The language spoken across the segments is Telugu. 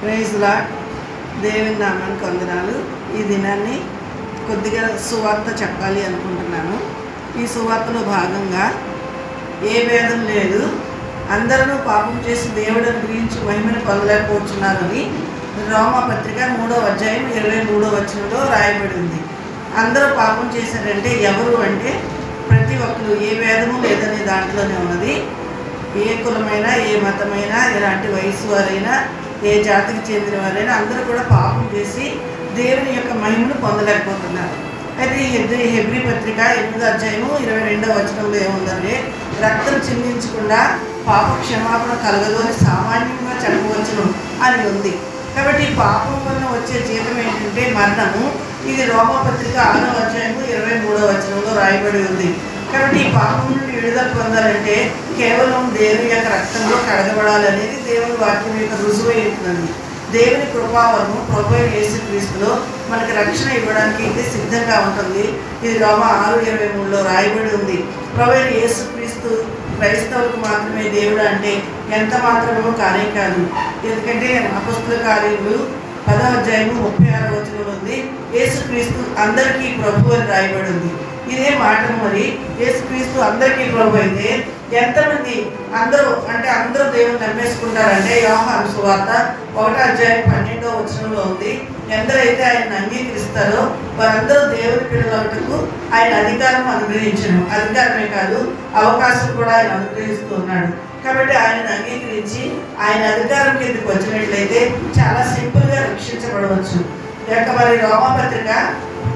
Praise lord. దేవుని నామానికి వందనాలు. ఈ దినాన్ని కొద్దిగా సువార్త చెప్పాలి అనుకుంటున్నాను. ఈ సువార్తలో భాగంగా ఏ భేదం లేదు, అందరూ పాపం చేసి దేవుడు గురించి మహిమను పొందలేకపోతున్నారని రోమాపత్రిక 3వ అధ్యాయం 23వ వచనంలో రాయబడి ఉంది. అందరూ పాపం చేశారంటే ఎవరు అంటే ప్రతి ఒక్కరు, ఏ భేదము లేదనే దాంట్లోనే ఉన్నది. ఏ కులమైనా, ఏ మతమైనా, ఎలాంటి వయసు వారైనా, ఏ జాతికి చెందిన వారైనా అందరూ కూడా పాపం చేసి దేవుని యొక్క మహిమను పొందలేకపోతున్నారు. అయితే ఈ హెబ్రీ పత్రిక 8వ అధ్యాయము 22వ వచనంలో ఏముందంటే, రక్తం చిందించకుండా పాప క్షమాపణ కలగదు అని సామాన్యంగా చెప్పవచ్చును అని ఉంది. కాబట్టి పాపం వల్ల వచ్చే జీతం ఏంటంటే మరణము. ఇది రోమాపత్రిక 6వ అధ్యాయము 23వ వచనంలో రాయబడి ఉంది. కాబట్టి ఈ పాపం నుండి విడుదల పొందాలంటే కేవలం దేవుని యొక్క రక్తంలో కడగబడాలనేది దేవుని వాక్యం యొక్క రుజువై ఉంటుందండి. దేవుని కృపావరము ప్రభువైన యేసుక్రీస్తులో మనకి రక్షణ ఇవ్వడానికి ఇది సిద్ధంగా ఉంటుంది. ఇది రోమా 6:23లో రాయబడి ఉంది. ప్రభువైన యేసుక్రీస్తు క్రైస్తవులకు మాత్రమే దేవుడు అంటే ఎంత మాత్రమో కానే కాదు. ఎందుకంటే అపొస్తలుల కార్యములు 10వ అధ్యాయము 36వ వచనంలో ఉంది, యేసుక్రీస్తు అందరికీ ప్రభు అని రాయబడి ఉంది. ఇదే మాటను మరి యేసుక్రీస్తు అందరికీ ప్రభు అయితే ఎంతమంది అందరూ దేవుని నమ్మేసుకుంటారంటే యోహాను సువార్త 1వ అధ్యాయం 12వ వచనంలో ఉంది, ఎందరైతే ఆయన అంగీకరిస్తారో వారందరూ దేవుని పిల్లలకు ఆయన అధికారం అనుగ్రహించను. అధికారమే కాదు, అవకాశం కూడా ఆయన అనుగ్రహిస్తూ ఉన్నాడు. కాబట్టి ఆయనను అంగీకరించి ఆయన అధికారం కిందకి వచ్చినట్లయితే చాలా సింపుల్గా రక్షించబడవచ్చు. లేక మరి రోమాపత్రిక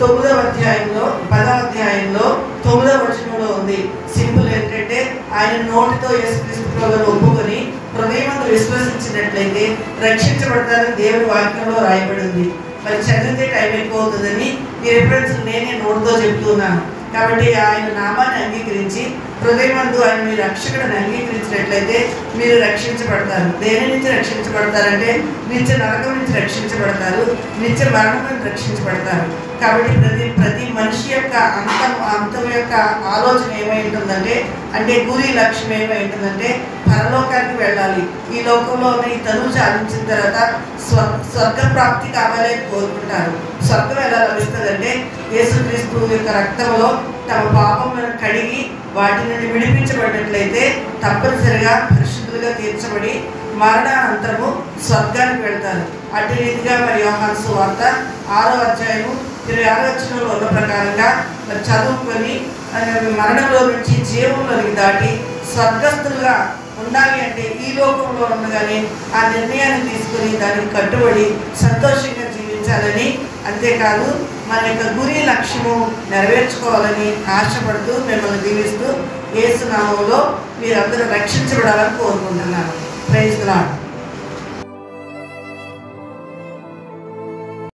9వ అధ్యాయంలో 10వ అధ్యాయంలో 9వ వచనంలో ఉంది. సింపుల్ ఏంటంటే ఆయన నోటితో యేసుక్రీస్తు ప్రభువును ఒప్పుకొని హృదయమందు విశ్వసించినట్లయితే రక్షించబడతారని దేవుని వాక్యంలో రాయబడి ఉంది. మరి చదివితే టైం ఎక్కువ అవుతుందని ఈ రిఫరెన్స్ నేనే నోటితో చెప్తున్నాను. కాబట్టి ఆయన నామాన్ని అంగీకరించి హృదయమందు ఆయన మీ రక్షకుడిని అంగీకరించినట్లయితే మీరు రక్షించబడతారు. దేని నుంచి రక్షించబడతారంటే నిత్య నరకం నుంచి రక్షించబడతారు, నిత్య మరణం నుంచి రక్షించబడతారు. కాబట్టి ప్రతి మనిషి యొక్క అంతం యొక్క ఆలోచన ఏమై ఉంటుందంటే, అంటే గురి లక్ష్యం ఏమై ఉంటుందంటే పరలోకానికి వెళ్ళాలి. ఈ లోకంలో ఈ తనువు సాధించిన తర్వాత స్వర్గప్రాప్తి కావాలని కోరుకుంటారు. స్వర్గం ఎలా లభిస్తుందంటే యేసుక్రీస్తు యొక్క రక్తంలో తమ పాపములను కడిగి వాటి నుండి విడిపించబడినట్లయితే తప్పనిసరిగా పరిశుద్ధులుగా తీర్చబడి మరణానంతరము స్వర్గానికి వెళ్తారు. అటు రీతిగా మరి యోహాను సువార్త 6వ అధ్యాయము 26వ వచనంలో ఉన్న ప్రకారంగా మరి చదువుకొని మరణంలో నుంచి జీవంలోనికి దాటి స్వర్గస్థులుగా ఉండాలి అంటే ఈ లోకంలో ఉండగానే ఆ నిర్ణయాన్ని తీసుకొని దానికి కట్టుబడి సంతోషంగా జీవించాలని, అంతేకాదు మన యొక్క గురి లక్ష్యము నెరవేర్చుకోవాలని ఆశపడుతూ మిమ్మల్ని దీవిస్తూ యేసు నామములో మీరందరూ రక్షించబడాలని కోరుకుంటున్నాను. Praise the lord.